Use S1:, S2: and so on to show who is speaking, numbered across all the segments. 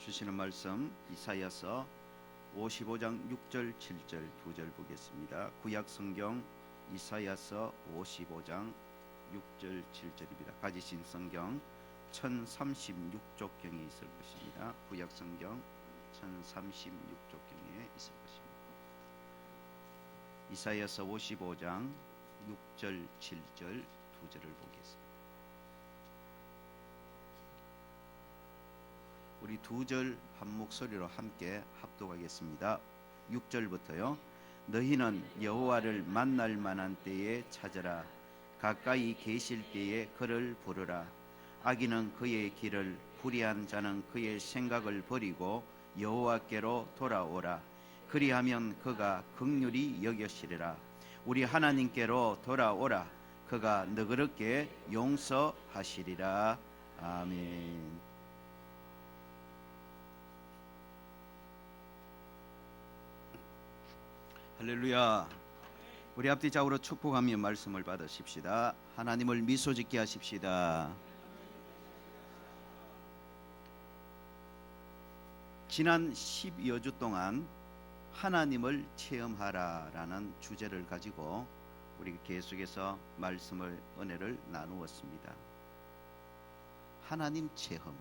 S1: 주시는 말씀 이사야서 55장 6절 7절 두 절 보겠습니다. 구약 성경 이사야서 55장 6절 7절입니다. 가지신 성경 1036쪽경에 있을 것입니다. 구약 성경 1036쪽경에 있을 것입니다. 이사야서 55장 6절 7절 두 절을 보겠습니다. 우리 두 절 한 목소리로 함께 합독하겠습니다. 6절부터요. 너희는 여호와를 만날 만한 때에 찾으라. 가까이 계실 때에 그를 부르라. 악인은 그의 길을, 불의한 자는 그의 생각을 버리고 여호와께로 돌아오라. 그리하면 그가 긍휼히 여기시리라. 우리 하나님께로 돌아오라. 그가 너그럽게 용서하시리라. 아멘. 할렐루야. 우리 앞뒤 좌우로 축복하며 말씀을 받으십시다. 하나님을 미소 짓게 하십시다. 지난 10여 주 동안 하나님을 체험하라라는 주제를 가지고 우리 계속해서 말씀을 은혜를 나누었습니다. 하나님 체험,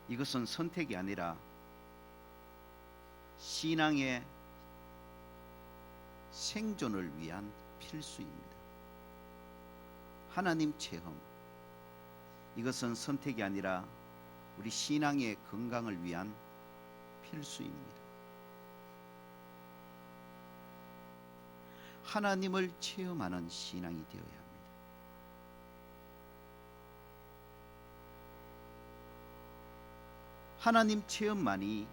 S1: 이것은 선택이 아니라 신앙의 생존을 위한 필수입니다. 하나님 체험, 이것은 선택이 아니라 우리 신앙의 건강을 위한 필수입니다. 하나님을 체험하는 신앙이 되어야 합니다. 하나님 체험만이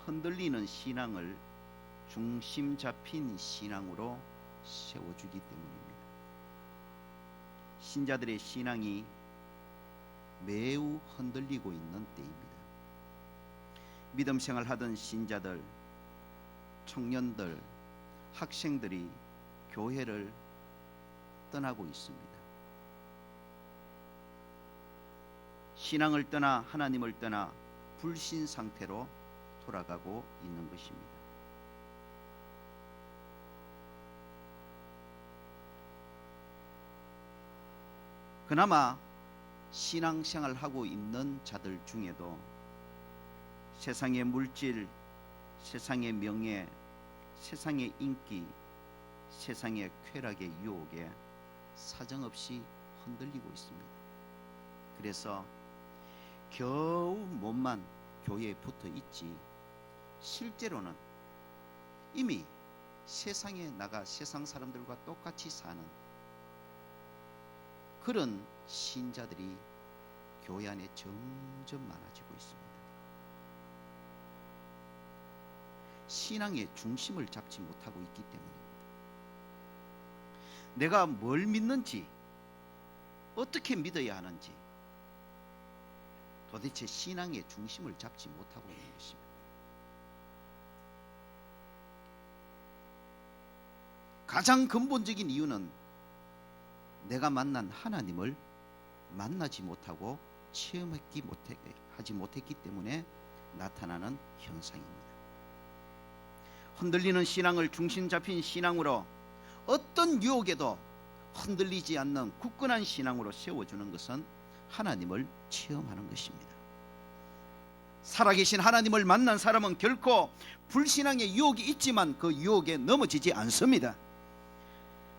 S1: 흔들리는 신앙을 중심 잡힌 신앙으로 세워주기 때문입니다. 신자들의 신앙이 매우 흔들리고 있는 때입니다. 믿음 생활하던 신자들, 청년들, 학생들이 교회를 떠나고 있습니다. 신앙을 떠나 하나님을 떠나 불신 상태로 돌아가고 있는 것입니다. 그나마 신앙생활 하고 있는 자들 중에도 세상의 물질, 세상의 명예, 세상의 인기, 세상의 쾌락의 유혹에 사정없이 흔들리고 있습니다. 그래서 겨우 몸만 교회에 붙어 있지 실제로는 이미 세상에 나가 세상 사람들과 똑같이 사는 그런 신자들이 교회 안에 점점 많아지고 있습니다. 신앙의 중심을 잡지 못하고 있기 때문입니다. 내가 뭘 믿는지, 어떻게 믿어야 하는지, 도대체 신앙의 중심을 잡지 못하고 있는 것입니다. 가장 근본적인 이유는 내가 만난 하나님을 만나지 못하고 체험하지 못했기 때문에 나타나는 현상입니다. 흔들리는 신앙을 중심 잡힌 신앙으로 어떤 유혹에도 흔들리지 않는 굳건한 신앙으로 세워주는 것은 하나님을 체험하는 것입니다. 살아계신 하나님을 만난 사람은 결코 불신앙의 유혹이 있지만 그 유혹에 넘어지지 않습니다.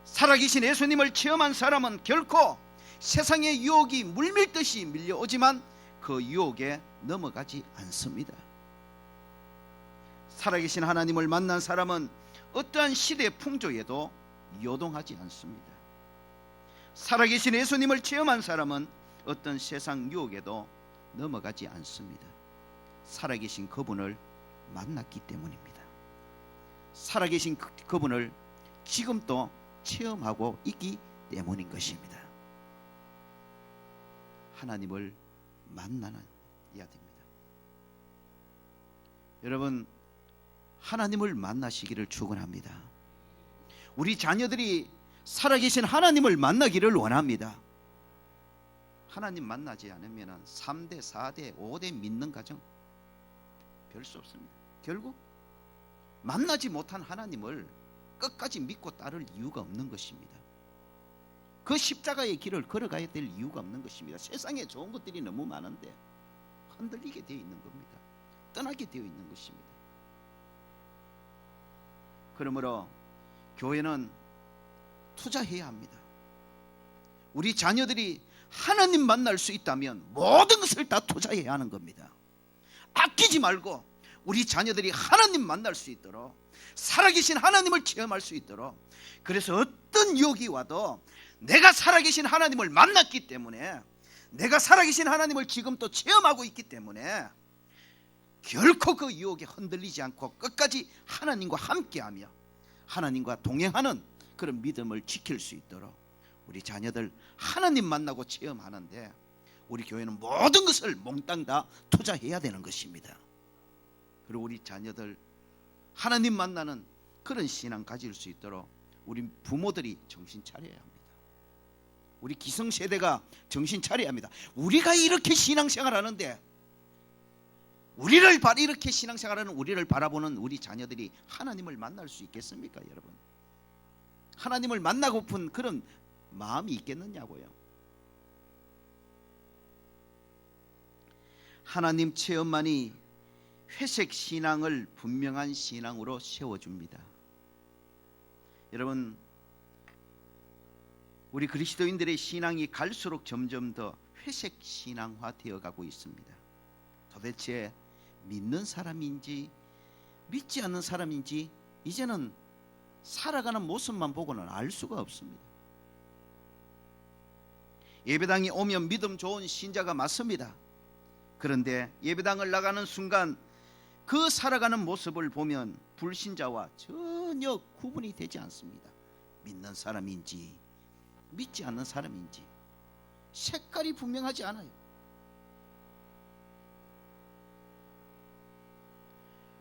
S1: 살아계신 예수님을 체험한 사람은 결코 세상의 유혹이 물밀듯이 밀려오지만 그 유혹에 넘어가지 않습니다. 살아계신 하나님을 만난 사람은 어떠한 시대 풍조에도 요동하지 않습니다. 살아계신 예수님을 체험한 사람은 어떤 세상 유혹에도 넘어가지 않습니다. 살아계신 그분을 만났기 때문입니다. 살아계신 그분을 지금도 체험하고 있기 때문인 것입니다. 하나님을 만나야 됩니다. 여러분, 하나님을 만나시기를 축원합니다. 우리 자녀들이 살아계신 하나님을 만나기를 원합니다. 하나님 만나지 않으면 3대, 4대, 5대 믿는 가정 별 수 없습니다. 결국 만나지 못한 하나님을 끝까지 믿고 따를 이유가 없는 것입니다. 그 십자가의 길을 걸어가야 될 이유가 없는 것입니다. 세상에 좋은 것들이 너무 많은데 흔들리게 되어 있는 겁니다. 떠나게 되어 있는 것입니다. 그러므로 교회는 투자해야 합니다. 우리 자녀들이 하나님 만날 수 있다면 모든 것을 다 투자해야 하는 겁니다. 아끼지 말고 우리 자녀들이 하나님 만날 수 있도록, 살아계신 하나님을 체험할 수 있도록, 그래서 어떤 유혹이 와도 내가 살아계신 하나님을 만났기 때문에, 내가 살아계신 하나님을 지금 또 체험하고 있기 때문에 결코 그 유혹에 흔들리지 않고 끝까지 하나님과 함께하며 하나님과 동행하는 그런 믿음을 지킬 수 있도록 우리 자녀들 하나님 만나고 체험하는데 우리 교회는 모든 것을 몽땅 다 투자해야 되는 것입니다. 그리고 우리 자녀들 하나님 만나는 그런 신앙 가질 수 있도록 우리 부모들이 정신 차려야 합니다. 우리 기성세대가 정신 차려야 합니다. 우리가 이렇게 신앙생활 하는데, 이렇게 신앙생활하는 우리를 바라보는 우리 자녀들이 하나님을 만날 수 있겠습니까, 여러분? 하나님을 만나고픈 그런 마음이 있겠느냐고요. 하나님 체험만이 회색 신앙을 분명한 신앙으로 세워줍니다. 여러분, 우리 그리스도인들의 신앙이 갈수록 점점 더 회색 신앙화 되어가고 있습니다. 도대체 믿는 사람인지 믿지 않는 사람인지 이제는 살아가는 모습만 보고는 알 수가 없습니다. 예배당에 오면 믿음 좋은 신자가 맞습니다. 그런데 예배당을 나가는 순간 그 살아가는 모습을 보면 불신자와 전혀 구분이 되지 않습니다. 믿는 사람인지 믿지 않는 사람인지 색깔이 분명하지 않아요.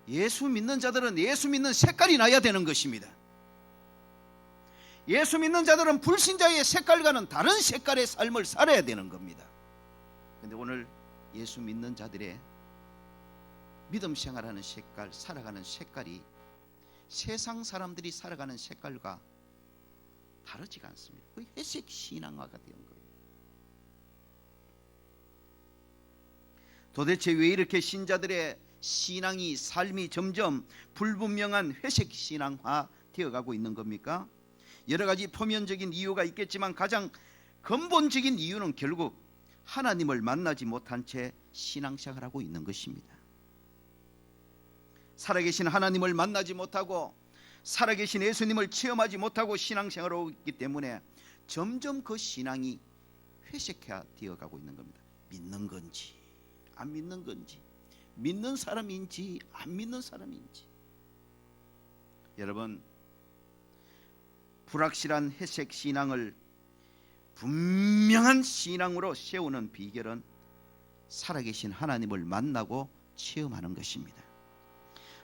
S1: 예수 믿는 자들은 예수 믿는 색깔이 나야 되는 것입니다. 예수 믿는 자들은 불신자의 색깔과는 다른 색깔의 삶을 살아야 되는 겁니다. 그런데 오늘 예수 믿는 자들의 믿음 생활하는 색깔, 살아가는 색깔이 세상 사람들이 살아가는 색깔과 다르지가 않습니다. 거의 회색 신앙화가 된 거예요. 도대체 왜 이렇게 신자들의 신앙이, 삶이 점점 불분명한 회색 신앙화 되어가고 있는 겁니까? 여러 가지 표면적인 이유가 있겠지만 가장 근본적인 이유는 결국 하나님을 만나지 못한 채 신앙생활을 하고 있는 것입니다. 살아계신 하나님을 만나지 못하고 살아계신 예수님을 체험하지 못하고 신앙생활을 하고 있기 때문에 점점 그 신앙이 회색화 되어가고 있는 겁니다. 믿는 건지 안 믿는 건지, 믿는 사람인지 안 믿는 사람인지. 여러분, 불확실한 회색 신앙을 분명한 신앙으로 세우는 비결은 살아계신 하나님을 만나고 체험하는 것입니다.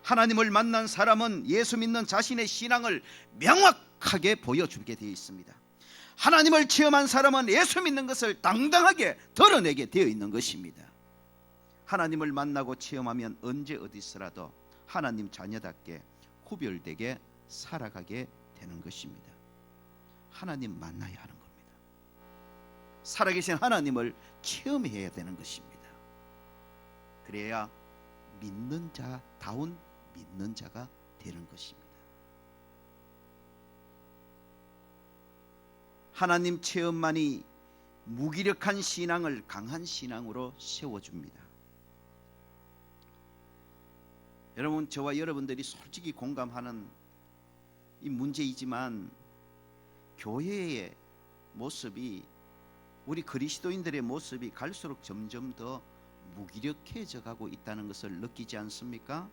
S1: 하나님을 만난 사람은 예수 믿는 자신의 신앙을 명확하게 보여주게 되어 있습니다. 하나님을 체험한 사람은 예수 믿는 것을 당당하게 드러내게 되어 있는 것입니다. 하나님을 만나고 체험하면 언제 어디서라도 하나님 자녀답게 구별되게 살아가게 되는 것입니다. 하나님 만나야 하는 겁니다. 살아계신 하나님을 체험해야 되는 것입니다. 그래야 믿는 자다운 믿는 자가 되는 것입니다. 하나님 체험만이 무기력한 신앙을 강한 신앙으로 세워줍니다. 여러분, 저와 여러분들이 솔직히 공감하는 이 문제이지만 교회의 모습이, 우리 그리스도인들의 모습이 갈수록 점점 더 무기력해져 가고 있다는 것을 느끼지 않습니까?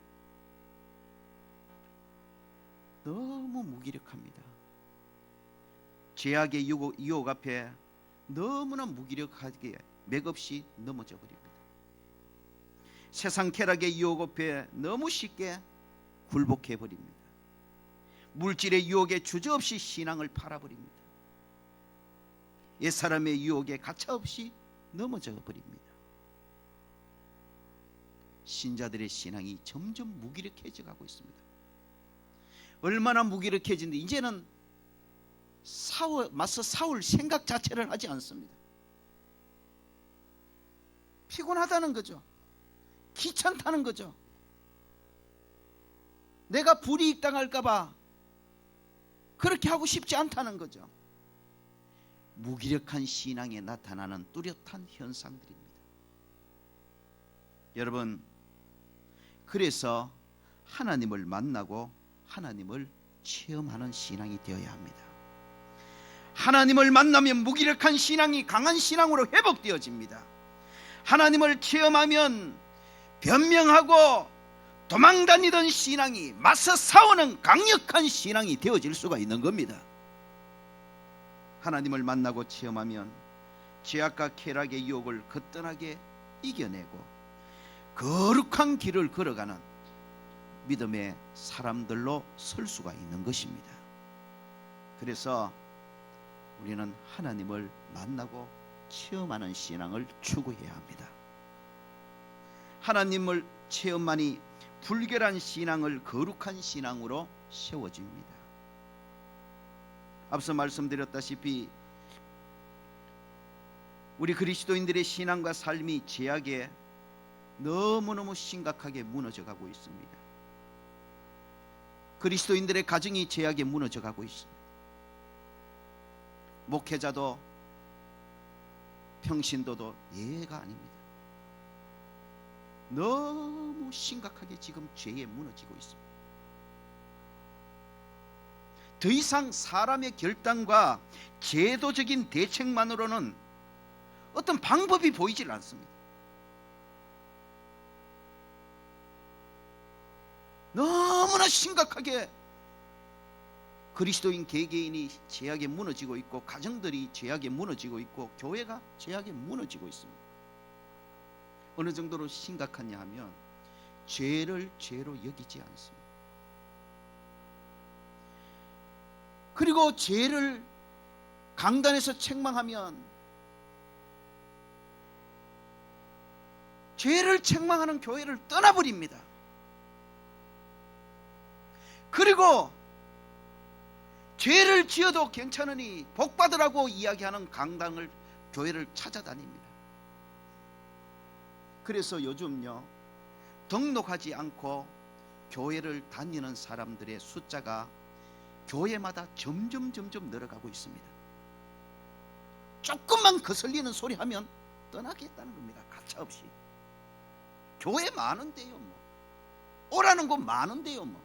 S1: 너무 무기력합니다. 죄악의 유혹 앞에 너무나 무기력하게 맥없이 넘어져 버립니다. 세상 쾌락의 유혹 앞에 너무 쉽게 굴복해 버립니다. 물질의 유혹에 주저없이 신앙을 팔아버립니다. 옛사람의 유혹에 가차없이 넘어져 버립니다. 신자들의 신앙이 점점 무기력해져 가고 있습니다. 얼마나 무기력해진데 이제는 맞서 싸울 생각 자체를 하지 않습니다. 피곤하다는 거죠. 귀찮다는 거죠. 내가 불이익 당할까 봐 그렇게 하고 싶지 않다는 거죠. 무기력한 신앙에 나타나는 뚜렷한 현상들입니다. 여러분, 그래서 하나님을 만나고 하나님을 체험하는 신앙이 되어야 합니다. 하나님을 만나면 무기력한 신앙이 강한 신앙으로 회복되어집니다. 하나님을 체험하면 변명하고 도망다니던 신앙이 맞서 싸우는 강력한 신앙이 되어질 수가 있는 겁니다. 하나님을 만나고 체험하면 죄악과 쾌락의 유혹을 거뜬하게 이겨내고 거룩한 길을 걸어가는 믿음의 사람들로 설 수가 있는 것입니다. 그래서 우리는 하나님을 만나고 체험하는 신앙을 추구해야 합니다. 하나님을 체험만이 불결한 신앙을 거룩한 신앙으로 세워집니다. 앞서 말씀드렸다시피 우리 그리스도인들의 신앙과 삶이 죄악에 너무너무 심각하게 무너져 가고 있습니다. 그리스도인들의 가정이 죄악에 무너져 가고 있습니다. 목회자도 평신도도 예가 아닙니다. 너무 심각하게 지금 죄에 무너지고 있습니다. 더 이상 사람의 결단과 제도적인 대책만으로는 어떤 방법이 보이질 않습니다. 너무나 심각하게 그리스도인 개개인이 죄악에 무너지고 있고 가정들이 죄악에 무너지고 있고 교회가 죄악에 무너지고 있습니다. 어느 정도로 심각하냐 하면 죄를 죄로 여기지 않습니다. 그리고 죄를 강단에서 책망하면 죄를 책망하는 교회를 떠나버립니다. 그리고 죄를 지어도 괜찮으니 복받으라고 이야기하는 강당을 교회를 찾아다닙니다. 그래서 요즘요 등록하지 않고 교회를 다니는 사람들의 숫자가 교회마다 점점 늘어가고 있습니다. 조금만 거슬리는 소리 하면 떠나겠다는 겁니다. 가차없이. 교회 많은데요 뭐. 오라는 곳 많은데요 뭐.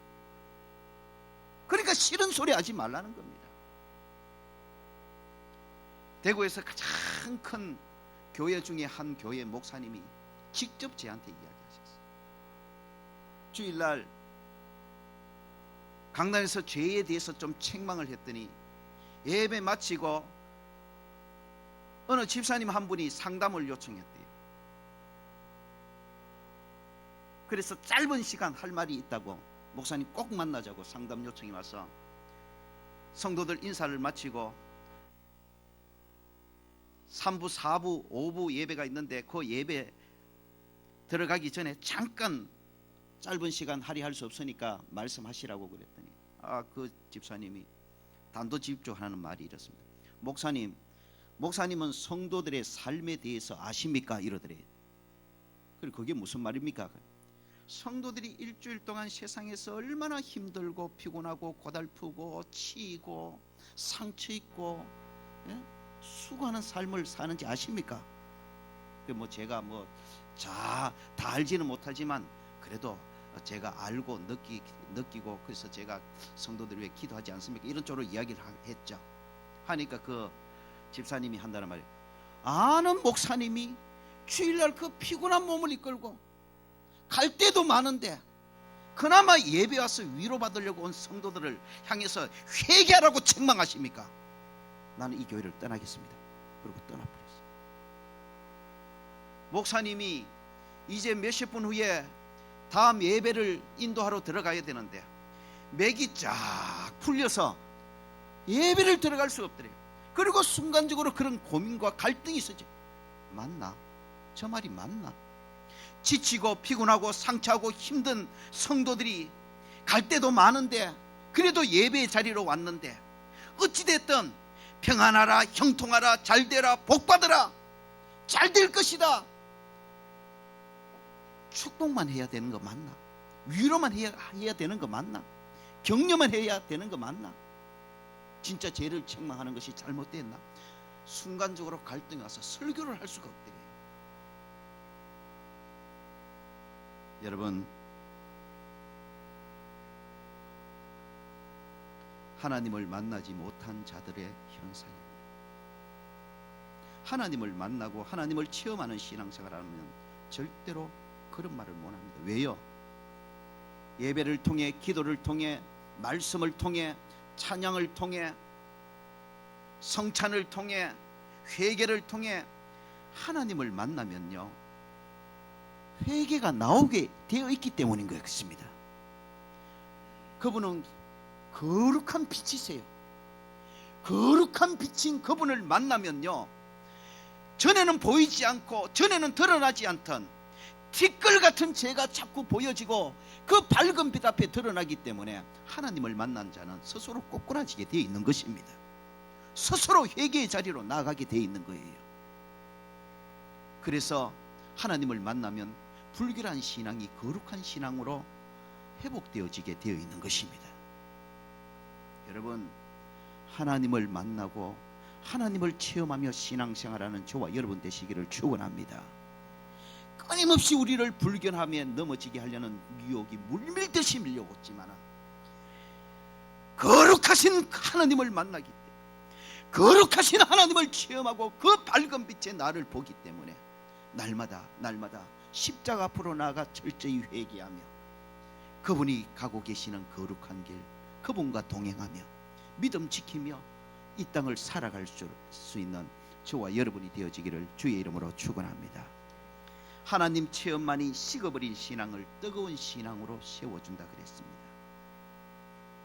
S1: 그러니까 싫은 소리 하지 말라는 겁니다. 대구에서 가장 큰 교회 중에 한 교회 목사님이 직접 저한테 이야기하셨어요. 주일날 강단에서 죄에 대해서 좀 책망을 했더니 예배 마치고 어느 집사님 한 분이 상담을 요청했대요. 그래서 짧은 시간 할 말이 있다고 목사님 꼭 만나자고 상담 요청이 와서 성도들 인사를 마치고 3부, 4부, 5부 예배가 있는데 그 예배 들어가기 전에 잠깐 짧은 시간 할애할 수 없으니까 말씀하시라고 그랬더니 그 집사님이 단도직입적하는 말이 이렇습니다. 목사님은 성도들의 삶에 대해서 아십니까? 이러더래요. 그리고 그게 무슨 말입니까? 성도들이 일주일 동안 세상에서 얼마나 힘들고 피곤하고 고달프고 치이고 상처 있고 수고하는 삶을 사는지 아십니까? 제가 다 알지는 못하지만 그래도 제가 알고 느끼고 그래서 제가 성도들 위해 기도하지 않습니까? 이런 쪽으로 이야기를 했죠. 하니까 그 집사님이 한다는 말이에요. 아는 목사님이 주일날 그 피곤한 몸을 이끌고 갈 때도 많은데 그나마 예배 와서 위로받으려고 온 성도들을 향해서 회개하라고 책망하십니까? 나는 이 교회를 떠나겠습니다. 그리고 떠나버렸어요. 목사님이 이제 몇십 분 후에 다음 예배를 인도하러 들어가야 되는데 맥이 쫙 풀려서 예배를 들어갈 수 없더래요. 그리고 순간적으로 그런 고민과 갈등이 있었죠. 맞나? 저 말이 맞나? 지치고 피곤하고 상처하고 힘든 성도들이 갈 때도 많은데 그래도 예배의 자리로 왔는데 어찌됐든 평안하라, 형통하라, 잘되라, 복받으라, 잘 될 것이다, 축복만 해야 되는 거 맞나? 위로만 해야 되는 거 맞나? 격려만 해야 되는 거 맞나? 진짜 죄를 책망하는 것이 잘못됐나? 순간적으로 갈등이 와서 설교를 할 수가 없더래요. 여러분, 하나님을 만나지 못한 자들의 현상입니다. 하나님을 만나고 하나님을 체험하는 신앙생활하면 절대로 그런 말을 못합니다. 왜요? 예배를 통해, 기도를 통해, 말씀을 통해, 찬양을 통해, 성찬을 통해, 회개를 통해 하나님을 만나면요, 회개가 나오게 되어 있기 때문인 것입니다. 그분은 거룩한 빛이세요. 거룩한 빛인 그분을 만나면요, 전에는 보이지 않고 전에는 드러나지 않던 티끌 같은 죄가 자꾸 보여지고 그 밝은 빛 앞에 드러나기 때문에 하나님을 만난 자는 스스로 꼬꾸라지게 되어 있는 것입니다. 스스로 회개의 자리로 나아가게 되어 있는 거예요. 그래서 하나님을 만나면 불결한 신앙이 거룩한 신앙으로 회복되어지게 되어 있는 것입니다. 여러분, 하나님을 만나고 하나님을 체험하며 신앙생활하는 저와 여러분 되시기를 축원합니다. 끊임없이 우리를 불견함에 넘어지게 하려는 유혹이 물밀듯이 밀려오지만 거룩하신 하나님을 만나기 때문에, 거룩하신 하나님을 체험하고 그 밝은 빛에 나를 보기 때문에 날마다 십자가 앞으로 나아가 철저히 회개하며 그분이 가고 계시는 거룩한 길, 그분과 동행하며 믿음 지키며 이 땅을 살아갈 수 있는 저와 여러분이 되어지기를 주의 이름으로 축원합니다. 하나님 체험만이 식어버린 신앙을 뜨거운 신앙으로 세워준다 그랬습니다.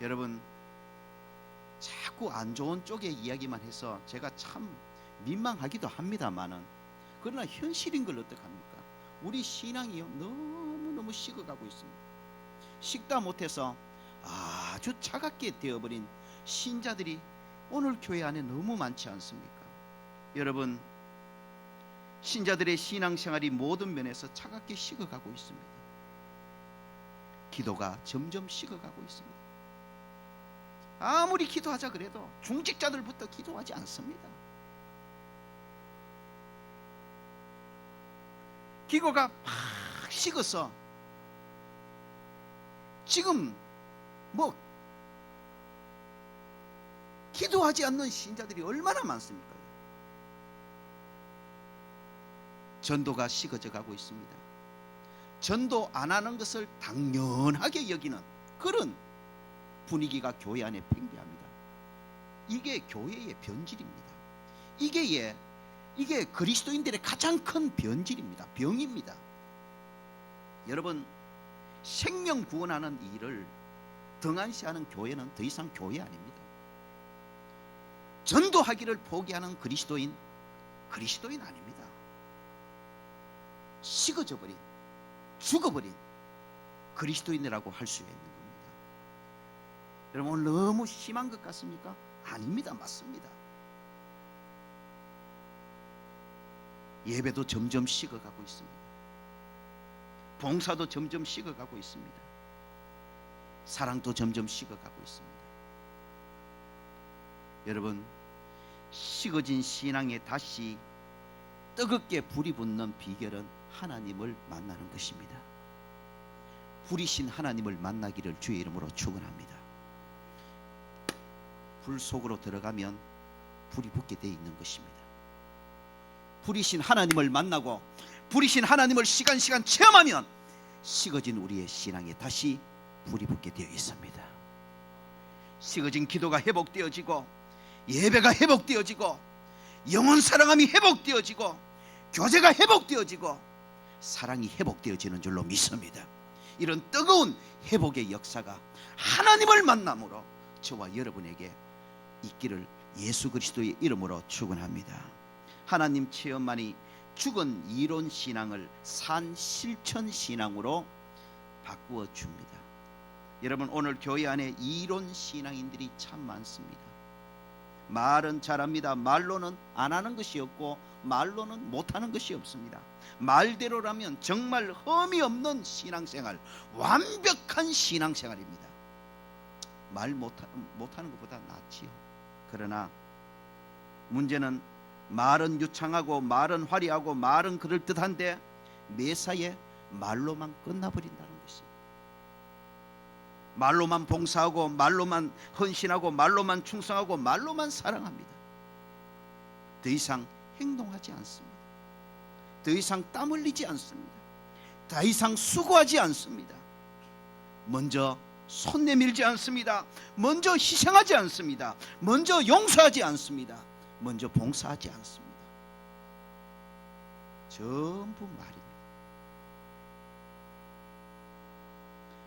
S1: 여러분, 자꾸 안 좋은 쪽의 이야기만 해서 제가 참 민망하기도 합니다만은, 그러나 현실인 걸 어떡합니까? 우리 신앙이요, 너무너무 식어가고 있습니다. 식다 못해서 아주 차갑게 되어버린 신자들이 오늘 교회 안에 너무 많지 않습니까? 여러분, 신자들의 신앙생활이 모든 면에서 차갑게 식어가고 있습니다. 기도가 점점 식어가고 있습니다. 아무리 기도하자 그래도 중직자들부터 기도하지 않습니다. 기도가 팍 식어서 지금 기도하지 않는 신자들이 얼마나 많습니까? 전도가 식어져 가고 있습니다. 전도 안 하는 것을 당연하게 여기는 그런 분위기가 교회 안에 팽배합니다. 이게 교회의 변질입니다. 이게 그리스도인들의 가장 큰 변질입니다. 병입니다. 여러분, 생명 구원하는 일을 등한시하는 교회는 더 이상 교회 아닙니다. 전도하기를 포기하는 그리스도인 아닙니다. 식어져 버린, 죽어버린 그리스도인이라고 할 수 있는 겁니다. 여러분, 오늘 너무 심한 것 같습니까? 아닙니다. 맞습니다. 예배도 점점 식어가고 있습니다. 봉사도 점점 식어가고 있습니다. 사랑도 점점 식어가고 있습니다. 여러분, 식어진 신앙에 다시 뜨겁게 불이 붙는 비결은 하나님을 만나는 것입니다. 불이신 하나님을 만나기를 주의 이름으로 축원합니다. 불 속으로 들어가면 불이 붙게 되어 있는 것입니다. 불이신 하나님을 만나고 불이신 하나님을 시간 체험하면 식어진 우리의 신앙에 다시 불이 붙게 되어 있습니다. 식어진 기도가 회복되어지고, 예배가 회복되어지고, 영혼 사랑함이 회복되어지고, 교제가 회복되어지고, 사랑이 회복되어지는 줄로 믿습니다. 이런 뜨거운 회복의 역사가 하나님을 만남으로 저와 여러분에게 있기를 예수 그리스도의 이름으로 축원합니다. 하나님 체험만이 죽은 이론 신앙을 산 실천 신앙으로 바꾸어 줍니다. 여러분, 오늘 교회 안에 이론 신앙인들이 참 많습니다. 말은 잘합니다. 말로는 안 하는 것이 없고 말로는 못하는 것이 없습니다. 말대로라면 정말 흠이 없는 신앙생활, 완벽한 신앙생활입니다. 말 못하는 것보다 낫지요. 그러나 문제는 말은 유창하고 말은 화려하고 말은 그럴듯한데 매사에 말로만 끝나버린다는 것입니다. 말로만 봉사하고 말로만 헌신하고 말로만 충성하고 말로만 사랑합니다. 더 이상 행동하지 않습니다. 더 이상 땀 흘리지 않습니다. 더 이상 수고하지 않습니다. 먼저 손 내밀지 않습니다. 먼저 희생하지 않습니다. 먼저 용서하지 않습니다. 먼저 봉사하지 않습니다. 전부 말입니다.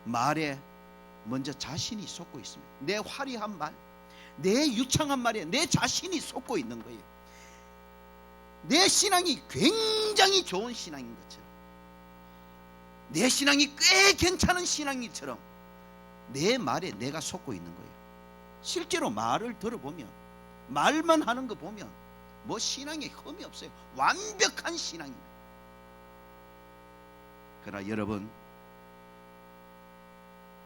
S1: 말에 먼저 자신이 솟고 있습니다. 내 화려한 말, 내 유창한 말에 내 자신이 솟고 있는 거예요. 내 신앙이 굉장히 좋은 신앙인 것처럼, 내 신앙이 꽤 괜찮은 신앙이처럼 내 말에 내가 솟고 있는 거예요. 실제로 말을 들어보면, 말만 하는 거 보면 뭐 신앙에 흠이 없어요. 완벽한 신앙입니다. 그러나 여러분,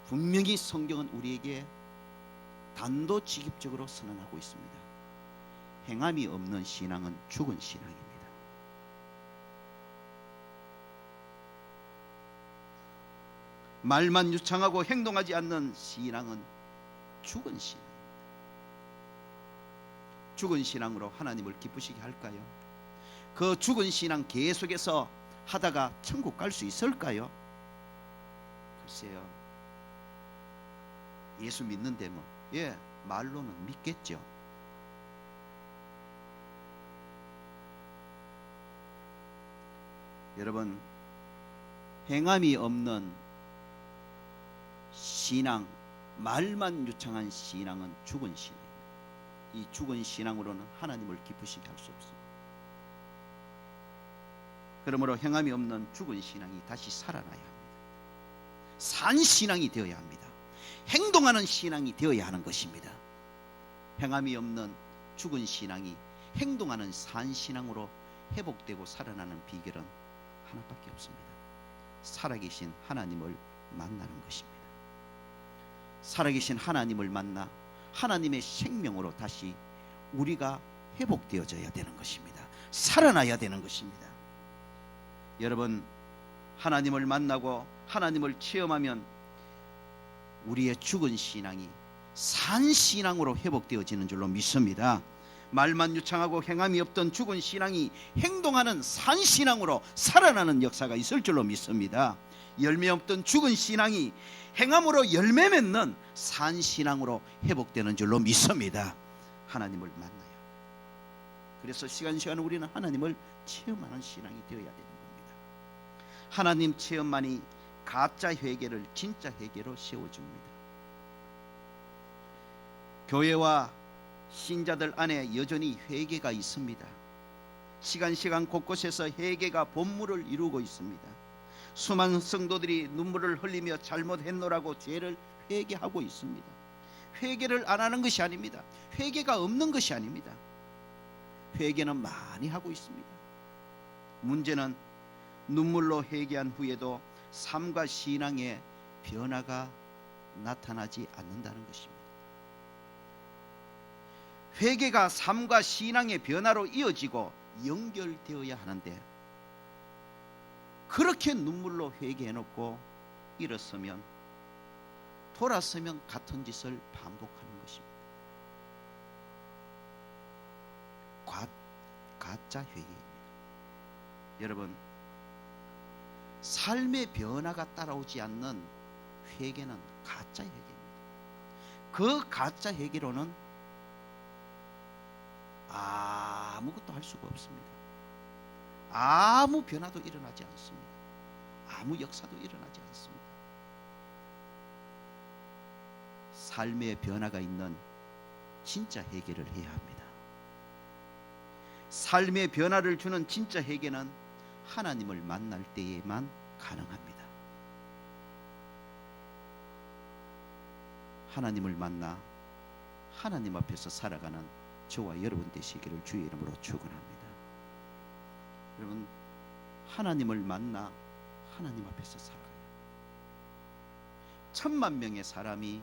S1: 분명히 성경은 우리에게 단도직입적으로 선언하고 있습니다. 행함이 없는 신앙은 죽은 신앙입니다. 말만 유창하고 행동하지 않는 신앙은 죽은 신앙입니다. 죽은 신앙으로 하나님을 기쁘시게 할까요? 그 죽은 신앙 계속해서 하다가 천국 갈 수 있을까요? 글쎄요. 예수 믿는데 뭐, 말로는 믿겠죠. 여러분, 행함이 없는 신앙, 말만 유창한 신앙은 죽은 신앙입니다. 이 죽은 신앙으로는 하나님을 기쁘시게 할 수 없습니다. 그러므로 행함이 없는 죽은 신앙이 다시 살아나야 합니다. 산 신앙이 되어야 합니다. 행동하는 신앙이 되어야 하는 것입니다. 행함이 없는 죽은 신앙이 행동하는 산 신앙으로 회복되고 살아나는 비결은 하나밖에 없습니다. 살아계신 하나님을 만나는 것입니다. 살아계신 하나님을 만나 하나님의 생명으로 다시 우리가 회복되어져야 되는 것입니다. 살아나야 되는 것입니다. 여러분, 하나님을 만나고 하나님을 체험하면 우리의 죽은 신앙이 산 신앙으로 회복되어지는 줄로 믿습니다. 말만 유창하고 행함이 없던 죽은 신앙이 행동하는 산 신앙으로 살아나는 역사가 있을 줄로 믿습니다. 열매 없던 죽은 신앙이 행함으로 열매 맺는 산 신앙으로 회복되는 줄로 믿습니다. 하나님을 만나요. 그래서 시간시간 우리는 하나님을 체험하는 신앙이 되어야 되는 겁니다. 하나님 체험만이 가짜 회개를 진짜 회개로 세워줍니다. 교회와 신자들 안에 여전히 회개가 있습니다. 시간 곳곳에서 회개가 본물을 이루고 있습니다. 수많은 성도들이 눈물을 흘리며 잘못했노라고 죄를 회개하고 있습니다. 회개를 안 하는 것이 아닙니다. 회개가 없는 것이 아닙니다. 회개는 많이 하고 있습니다. 문제는 눈물로 회개한 후에도 삶과 신앙의 변화가 나타나지 않는다는 것입니다. 회개가 삶과 신앙의 변화로 이어지고 연결되어야 하는데, 그렇게 눈물로 회개해놓고 일어서면 돌아서면 같은 짓을 반복하는 것입니다. 가짜 회개입니다. 여러분, 삶의 변화가 따라오지 않는 회개는 가짜 회개입니다. 그 가짜 회개로는 아무것도 할 수가 없습니다. 아무 변화도 일어나지 않습니다. 아무 역사도 일어나지 않습니다. 삶의 변화가 있는 진짜 회개를 해야 합니다. 삶의 변화를 주는 진짜 회개는 하나님을 만날 때에만 가능합니다. 하나님을 만나 하나님 앞에서 살아가는 저와 여러분 되시기를 주의 이름으로 축원합니다. 여러분, 하나님을 만나 하나님 앞에서 살아가요. 10,000,000명의 사람이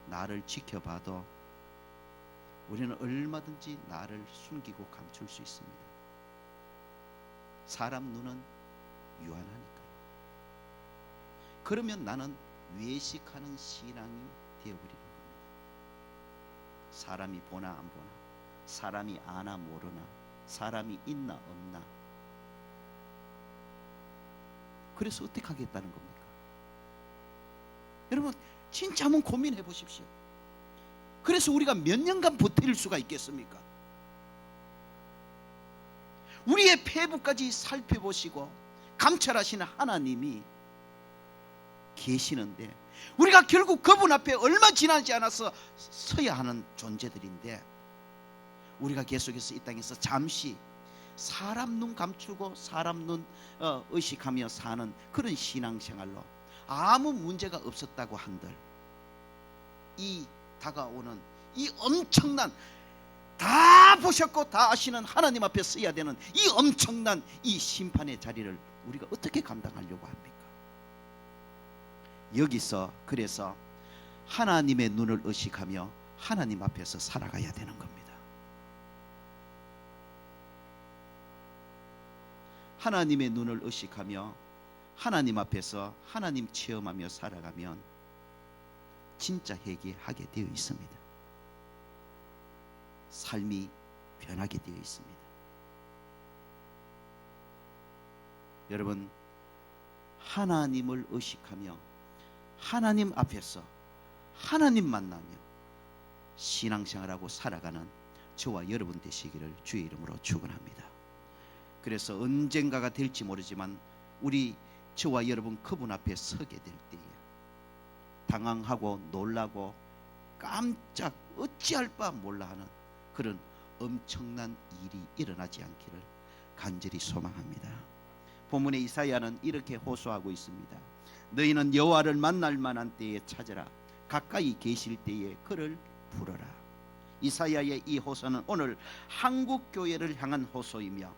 S1: 나를 지켜봐도 우리는 얼마든지 나를 숨기고 감출 수 있습니다. 사람 눈은 유한하니까요. 그러면 나는 외식하는 신앙이 되어버리는 겁니다. 사람이 보나 안 보나, 사람이 아나 모르나, 사람이 있나 없나. 그래서 어떻게 하겠다는 겁니까? 여러분, 진짜 한번 고민해 보십시오. 그래서 우리가 몇 년간 버틸 수가 있겠습니까? 우리의 폐부까지 살펴보시고 감찰하시는 하나님이 계시는데, 우리가 결국 그분 앞에 얼마 지나지 않아서 서야 하는 존재들인데, 우리가 계속해서 이 땅에서 잠시 사람 눈 감추고 사람 눈 의식하며 사는 그런 신앙생활로 아무 문제가 없었다고 한들, 이 다가오는 이 엄청난, 다 보셨고 다 아시는 하나님 앞에 서야 되는 이 엄청난 이 심판의 자리를 우리가 어떻게 감당하려고 합니까? 여기서 그래서 하나님의 눈을 의식하며 하나님 앞에서 살아가야 되는 겁니다. 하나님의 눈을 의식하며 하나님 앞에서 하나님 체험하며 살아가면 진짜 회개하게 되어 있습니다. 삶이 변하게 되어 있습니다. 여러분, 하나님을 의식하며 하나님 앞에서 하나님 만나며 신앙생활하고 살아가는 저와 여러분 되시기를 주의 이름으로 축원합니다. 그래서 언젠가가 될지 모르지만 우리 저와 여러분 그분 앞에 서게 될 때에 당황하고 놀라고 깜짝 어찌할 바 몰라 하는 그런 엄청난 일이 일어나지 않기를 간절히 소망합니다. 본문의 이사야는 이렇게 호소하고 있습니다. 너희는 여호와를 만날 만한 때에 찾으라. 가까이 계실 때에 그를 부르라. 이사야의 이 호소는 오늘 한국 교회를 향한 호소이며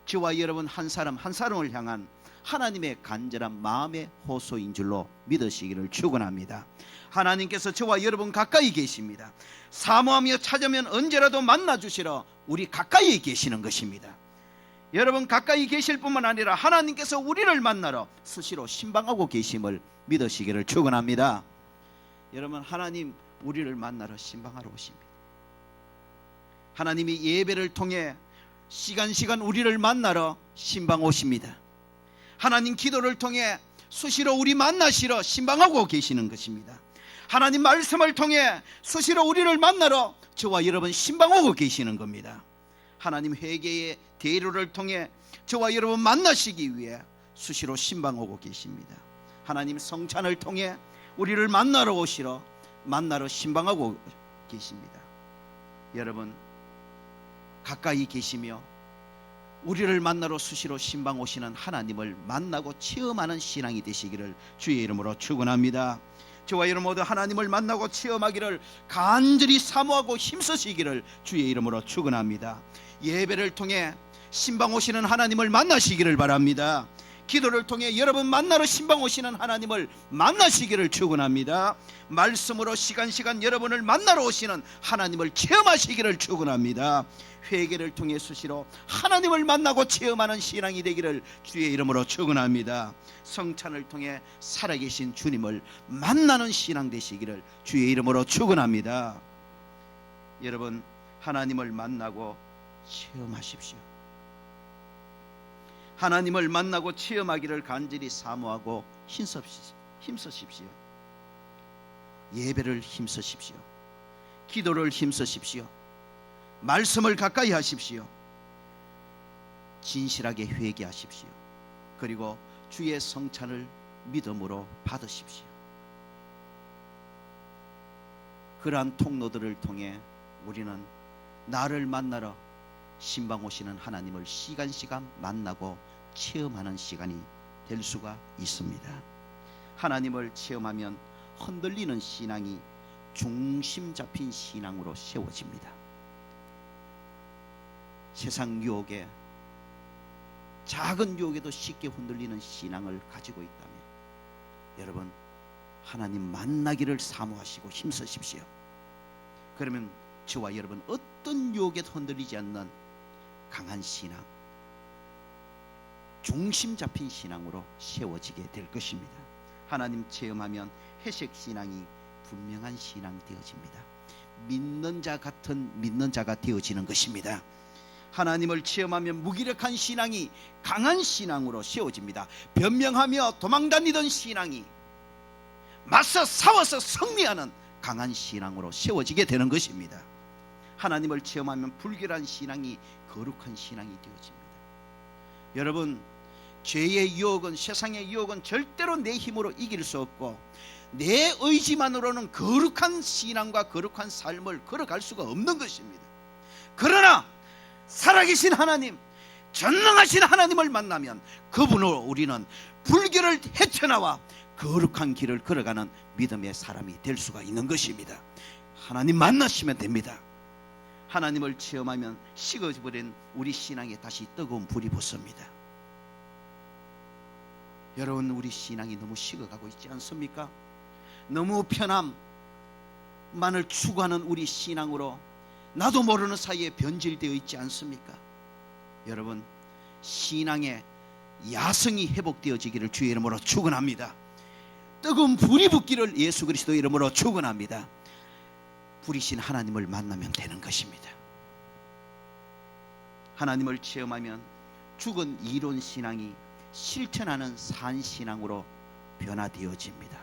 S1: 저와 여러분 한 사람 한 사람을 향한 하나님의 간절한 마음의 호소인 줄로 믿으시기를 축원합니다. 하나님께서 저와 여러분 가까이 계십니다. 사모하며 찾으면 언제라도 만나주시러 우리 가까이 계시는 것입니다. 여러분 가까이 계실 뿐만 아니라 하나님께서 우리를 만나러 수시로 신방하고 계심을 믿으시기를 축원합니다. 여러분, 하나님 우리를 만나러 신방하러 오십니다. 하나님이 예배를 통해 시간 우리를 만나러 신방 오십니다. 하나님 기도를 통해 수시로 우리 만나시러 신방하고 계시는 것입니다. 하나님 말씀을 통해 수시로 우리를 만나러 저와 여러분 신방하고 계시는 겁니다. 하나님 회개의 대로를 통해 저와 여러분 만나시기 위해 수시로 신방하고 계십니다. 하나님 성찬을 통해 우리를 만나러 오시러 만나러 신방하고 계십니다. 여러분 가까이 계시며 우리를 만나러 수시로 신방 오시는 하나님을 만나고 체험하는 신앙이 되시기를 주의 이름으로 축원합니다. 저와 여러분 모두 하나님을 만나고 체험하기를 간절히 사모하고 힘쓰시기를 주의 이름으로 축원합니다. 예배를 통해 신방 오시는 하나님을 만나시기를 바랍니다. 기도를 통해 여러분 만나러 신방 오시는 하나님을 만나시기를 축원합니다. 말씀으로 시간 여러분을 만나러 오시는 하나님을 체험하시기를 축원합니다. 회개를 통해 수시로 하나님을 만나고 체험하는 신앙이 되기를 주의 이름으로 축원합니다. 성찬을 통해 살아계신 주님을 만나는 신앙 되시기를 주의 이름으로 축원합니다. 여러분 하나님을 만나고 체험하십시오. 하나님을 만나고 체험하기를 간절히 사모하고 힘쓰십시오. 예배를 힘쓰십시오. 기도를 힘쓰십시오. 말씀을 가까이 하십시오. 진실하게 회개하십시오. 그리고 주의 성찬을 믿음으로 받으십시오. 그러한 통로들을 통해 우리는 나를 만나러 신방 오시는 하나님을 시간 만나고 체험하는 시간이 될 수가 있습니다. 하나님을 체험하면 흔들리는 신앙이 중심 잡힌 신앙으로 세워집니다. 세상 유혹에, 작은 유혹에도 쉽게 흔들리는 신앙을 가지고 있다면 여러분, 하나님 만나기를 사모하시고 힘쓰십시오. 그러면 저와 여러분 어떤 유혹에도 흔들리지 않는 강한 신앙, 중심 잡힌 신앙으로 세워지게 될 것입니다. 하나님 체험하면 회색 신앙이 분명한 신앙 되어집니다. 믿는 자 같은 믿는 자가 되어지는 것입니다. 하나님을 체험하면 무기력한 신앙이 강한 신앙으로 세워집니다. 변명하며 도망다니던 신앙이 맞서 싸워서 승리하는 강한 신앙으로 세워지게 되는 것입니다. 하나님을 체험하면 불결한 신앙이 거룩한 신앙이 되어집니다. 여러분, 죄의 유혹은, 세상의 유혹은 절대로 내 힘으로 이길 수 없고 내 의지만으로는 거룩한 신앙과 거룩한 삶을 걸어갈 수가 없는 것입니다. 그러나 살아계신 하나님, 전능하신 하나님을 만나면 그분으로 우리는 불결을 헤쳐나와 거룩한 길을 걸어가는 믿음의 사람이 될 수가 있는 것입니다. 하나님 만나시면 됩니다. 하나님을 체험하면 식어버린 우리 신앙에 다시 뜨거운 불이 붙습니다. 여러분, 우리 신앙이 너무 식어가고 있지 않습니까? 너무 편함만을 추구하는 우리 신앙으로 나도 모르는 사이에 변질되어 있지 않습니까? 여러분, 신앙의 야성이 회복되어지기를 주의 이름으로 축원합니다. 뜨거운 불이 붙기를 예수 그리스도 이름으로 축원합니다. 불이신 하나님을 만나면 되는 것입니다. 하나님을 체험하면 죽은 이론 신앙이 실천하는 산 신앙으로 변화되어집니다.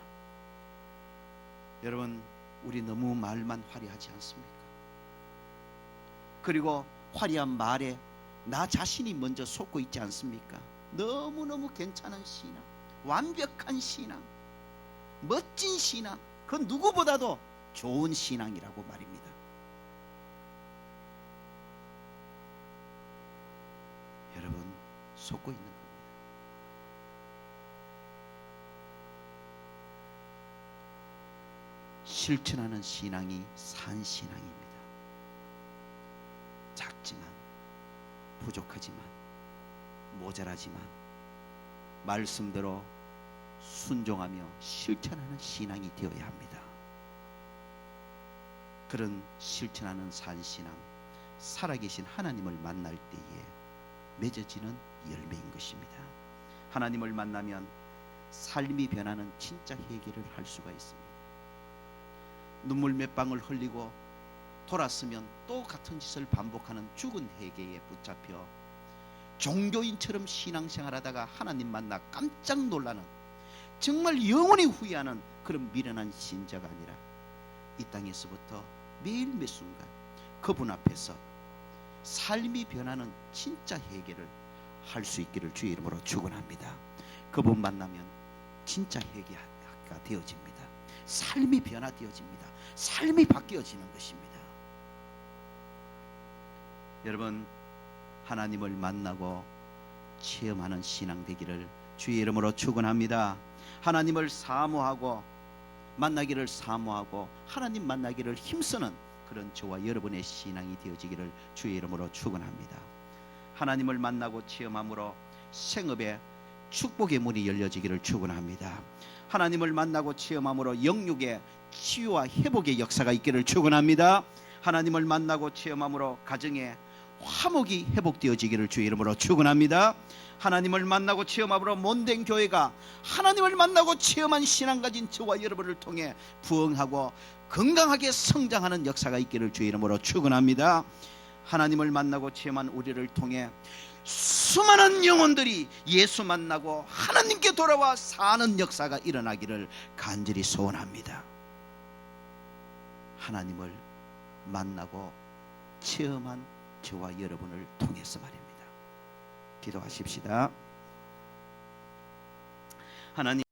S1: 여러분, 우리 너무 말만 화려하지 않습니까? 그리고 화려한 말에 나 자신이 먼저 속고 있지 않습니까? 너무너무 괜찮은 신앙, 완벽한 신앙, 멋진 신앙, 그 누구보다도 좋은 신앙이라고 말입니다. 여러분, 속고 있는 겁니다. 실천하는 신앙이 산 신앙입니다. 작지만, 부족하지만, 모자라지만 말씀대로 순종하며 실천하는 신앙이 되어야 합니다. 그런 실천하는 산신앙, 살아계신 하나님을 만날 때에 맺어지는 열매인 것입니다. 하나님을 만나면 삶이 변하는 진짜 회개를 할 수가 있습니다. 눈물 몇 방울 흘리고 돌았으면 또 같은 짓을 반복하는 죽은 회개에 붙잡혀 종교인처럼 신앙생활하다가 하나님 만나 깜짝 놀라는, 정말 영원히 후회하는 그런 미련한 신자가 아니라 이 땅에서부터 매일 매 순간 그분 앞에서 삶이 변하는 진짜 회개를 할 수 있기를 주의 이름으로 축원합니다. 그분 만나면 진짜 회개가 되어집니다. 삶이 변화되어집니다. 삶이 바뀌어지는 것입니다. 여러분, 하나님을 만나고 체험하는 신앙 되기를 주의 이름으로 축원합니다. 하나님을 사모하고 만나기를 사모하고 하나님 만나기를 힘쓰는 그런 저와 여러분의 신앙이 되어지기를 주의 이름으로 축원합니다. 하나님을 만나고 체험함으로 생업에 축복의 문이 열려지기를 축원합니다. 하나님을 만나고 체험함으로 영육의 치유와 회복의 역사가 있기를 축원합니다. 하나님을 만나고 체험함으로 가정에 화목이 회복되어지기를 주의 이름으로 축원합니다. 하나님을 만나고 체험함으로 못된 교회가 하나님을 만나고 체험한 신앙 가진 저와 여러분을 통해 부흥하고 건강하게 성장하는 역사가 있기를 주의 이름으로 축원합니다. 하나님을 만나고 체험한 우리를 통해 수많은 영혼들이 예수 만나고 하나님께 돌아와 사는 역사가 일어나기를 간절히 소원합니다. 하나님을 만나고 체험한 저와 여러분을 통해서 말입니다. 기도하십시다. 하나님,